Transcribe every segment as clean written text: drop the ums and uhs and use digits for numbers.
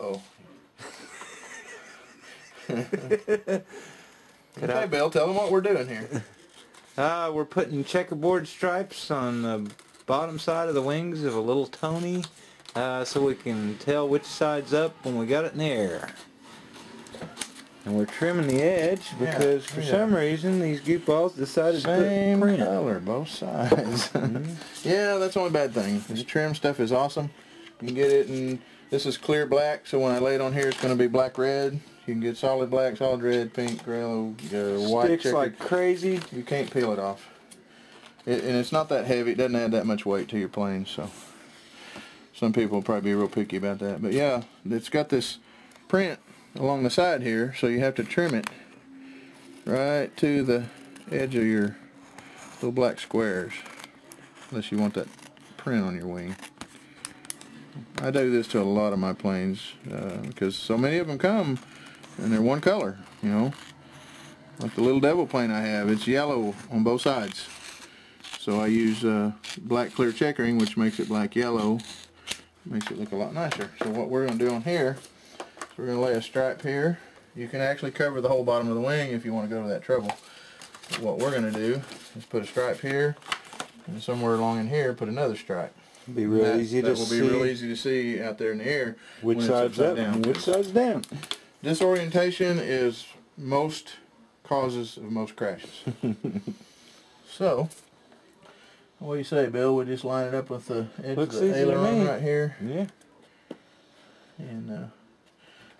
Uh-oh. Okay, Bill, tell them what we're doing here. We're putting checkerboard stripes on the bottom side of the wings of a little Toni, so we can tell which side's up when we got it in the air. And we're trimming the edge because for some reason these goofballs decided to put print. Color, both sides. Yeah, that's the only bad thing. This trim stuff is awesome. You can get it in, this is clear black, so when I lay it on here it's going to be black red. You can get solid black, solid red, pink, yellow, white. Sticks like crazy. You can't peel it off. And it's not that heavy. It doesn't add that much weight to your plane, so some people will probably be real picky about that. But yeah, it's got this print along the side here, so you have to trim it right to the edge of your little black squares, unless you want that print on your wing. I do this to a lot of my planes because so many of them come and they're one color, you know. Like the little Devil plane I have, it's yellow on both sides. So I use black clear checkering, which makes it black yellow. Makes it look a lot nicer. So what we're going to do on here, we're going to lay a stripe here. You can actually cover the whole bottom of the wing if you want to go to that trouble. But what we're going to do is put a stripe here, and somewhere along in here put another stripe. It'll be real easy to see. That will be real easy to see out there in the air. Which side's up and which side's down. Disorientation is most causes of most crashes. So, what do you say, Bill? We just line it up with the edge of the aileron right here. Yeah. And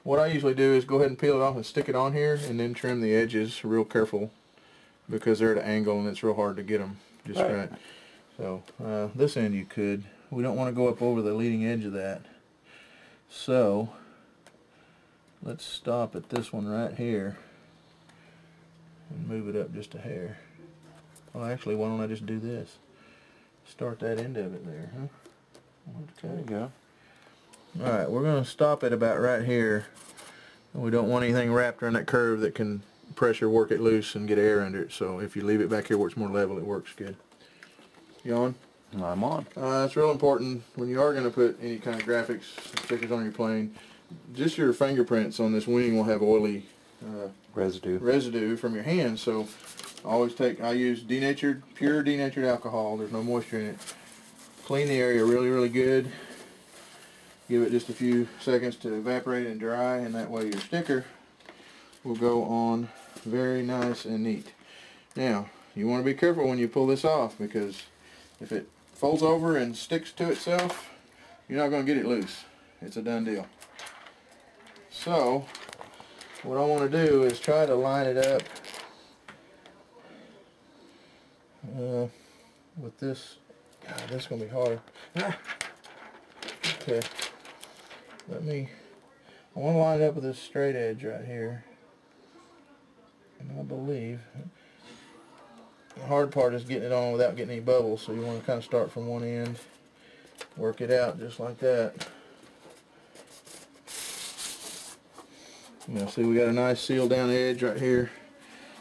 what I usually do is go ahead and peel it off and stick it on here, and then trim the edges real careful because they're at an angle and it's real hard to get them just right. So this end you could. We don't want to go up over the leading edge of that. So let's stop at this one right here and move it up just a hair. Well, actually, why don't I just do this? Start that end of it there, huh? Okay. There you go. Alright, we're going to stop it about right here. We don't want anything wrapped around that curve that can pressure work it loose and get air under it. So if you leave it back here where it's more level, it works good. You on? I'm on. It's real important when you are going to put any kind of graphics, stickers on your plane. Just your fingerprints on this wing will have oily residue from your hands. So I use pure denatured alcohol. There's no moisture in it. Clean the area really, really good. Give it just a few seconds to evaporate and dry, and that way your sticker will go on very nice and neat. Now, you want to be careful when you pull this off, because if it folds over and sticks to itself, you're not going to get it loose. It's a done deal. So, what I want to do is try to line it up with this. God, this is going to be harder. Okay. I want to line it up with this straight edge right here. And I believe the hard part is getting it on without getting any bubbles, so you want to kind of start from one end, work it out just like that. Yeah, see, we got a nice sealed down edge right here.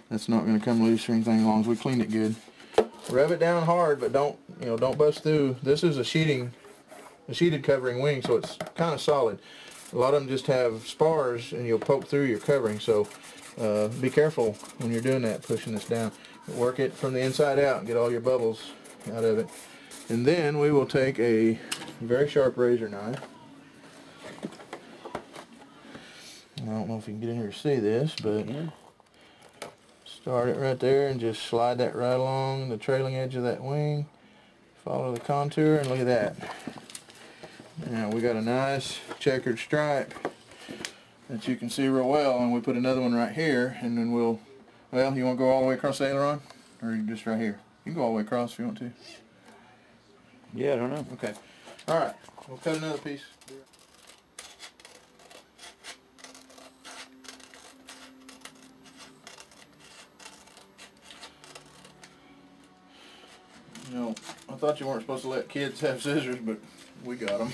That's not going to come loose or anything as long as we cleaned it good. Rub it down hard, but don't bust through. This is a sheeted covering wing, so it's kind of solid. A lot of them just have spars and you'll poke through your covering, so be careful when you're doing that, pushing this down. Work it from the inside out and get all your bubbles out of it. And then we will take a very sharp razor knife. I don't know if you can get in here to see this, but start it right there and just slide that right along the trailing edge of that wing. Follow the contour and look at that. Now we got a nice checkered stripe that you can see real well, and we put another one right here, and then you want to go all the way across the aileron, or just right here? You can go all the way across if you want to. Yeah, I don't know. Okay. Alright, we'll cut another piece. You know, I thought you weren't supposed to let kids have scissors, but we got them.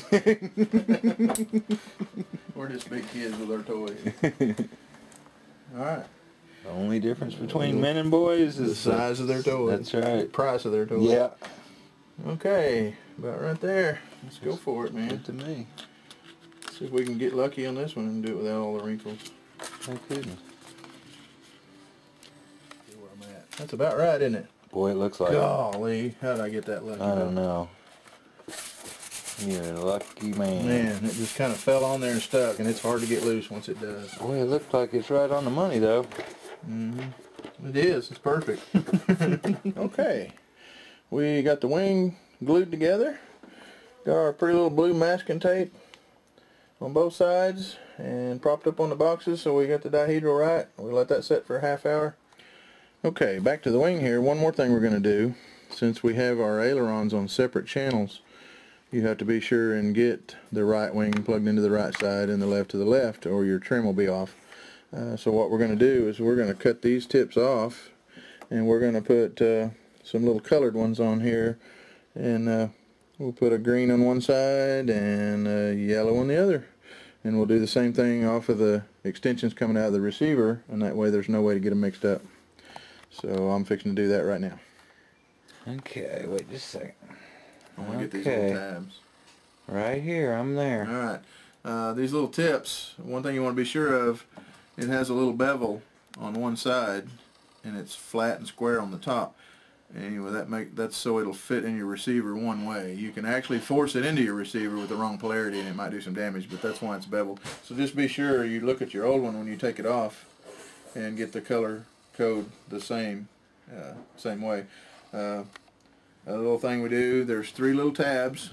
We're just big kids with our toys. Alright. The only difference between men and boys is the size of their toys. That's right. The price of their toys. Yeah. Okay, about right there. Let's go for it, man. Good to me. See if we can get lucky on this one and do it without all the wrinkles. No kidding. See where I'm at. That's about right, isn't it? Boy, it looks like it. Golly, how did I get that lucky? I don't know. You're a lucky man. Man, it just kind of fell on there and stuck, and it's hard to get loose once it does. Boy, it looks like it's right on the money, though. Mm-hmm. It is. It's perfect. Okay. We got the wing glued together. Got our pretty little blue masking tape on both sides and propped up on the boxes, so we got the dihedral right. We let that set for a half hour. Okay, back to the wing here. One more thing we're going to do. Since we have our ailerons on separate channels, you have to be sure and get the right wing plugged into the right side and the left to the left, or your trim will be off. So what we're going to do is we're going to cut these tips off, and we're going to put some little colored ones on here, and we'll put a green on one side and a yellow on the other, and we'll do the same thing off of the extensions coming out of the receiver, and that way there's no way to get them mixed up. So I'm fixing to do that right now. Okay, wait just a second. I want to get these little tabs. Right here, I'm there. Alright, these little tips, one thing you want to be sure of, it has a little bevel on one side, and it's flat and square on the top. Anyway, that's so it'll fit in your receiver one way. You can actually force it into your receiver with the wrong polarity, and it might do some damage, but that's why it's beveled. So just be sure you look at your old one when you take it off, and get the color code the same way. A little thing we do, there's 3 little tabs.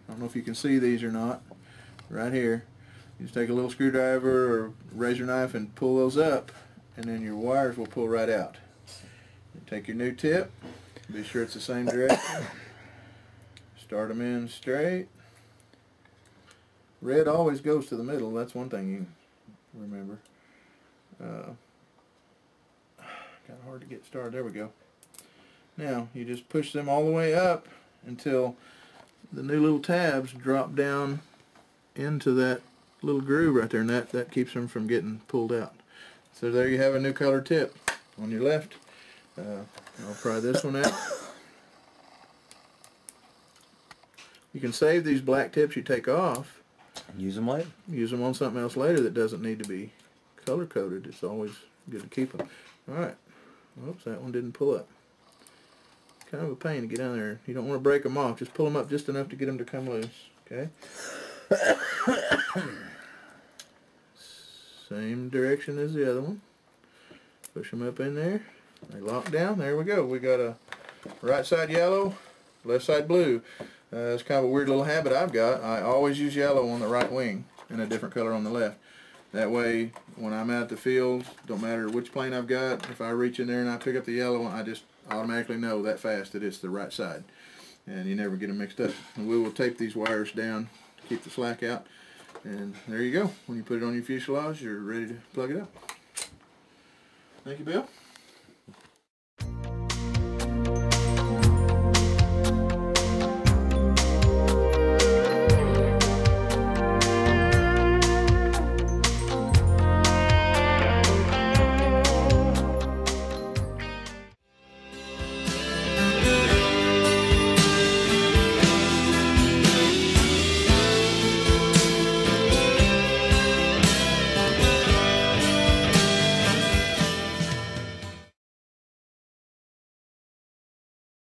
I don't know if you can see these or not. Right here. You just take a little screwdriver or razor knife and pull those up, and then your wires will pull right out. You take your new tip, be sure it's the same direction. Start them in straight. Red always goes to the middle, that's one thing you remember. Kind of hard to get started. There we go. Now you just push them all the way up until the new little tabs drop down into that little groove right there, and that keeps them from getting pulled out. So there you have a new color tip on your left. I'll try this one out. You can save these black tips you take off. Use them later. Use them on something else later that doesn't need to be color coded. It's always good to keep them. Alright. Oops, that one didn't pull up. Kind of a pain to get down there. You don't want to break them off. Just pull them up just enough to get them to come loose. Okay? Same direction as the other one. Push them up in there. They lock down. There we go. We got a right side yellow, left side blue. It's kind of a weird little habit I've got. I always use yellow on the right wing and a different color on the left. That way, when I'm out at the field, don't matter which plane I've got, if I reach in there and I pick up the yellow one, I just automatically know that fast that it's the right side. And you never get them mixed up. And we will tape these wires down to keep the slack out. And there you go. When you put it on your fuselage, you're ready to plug it up. Thank you, Bill.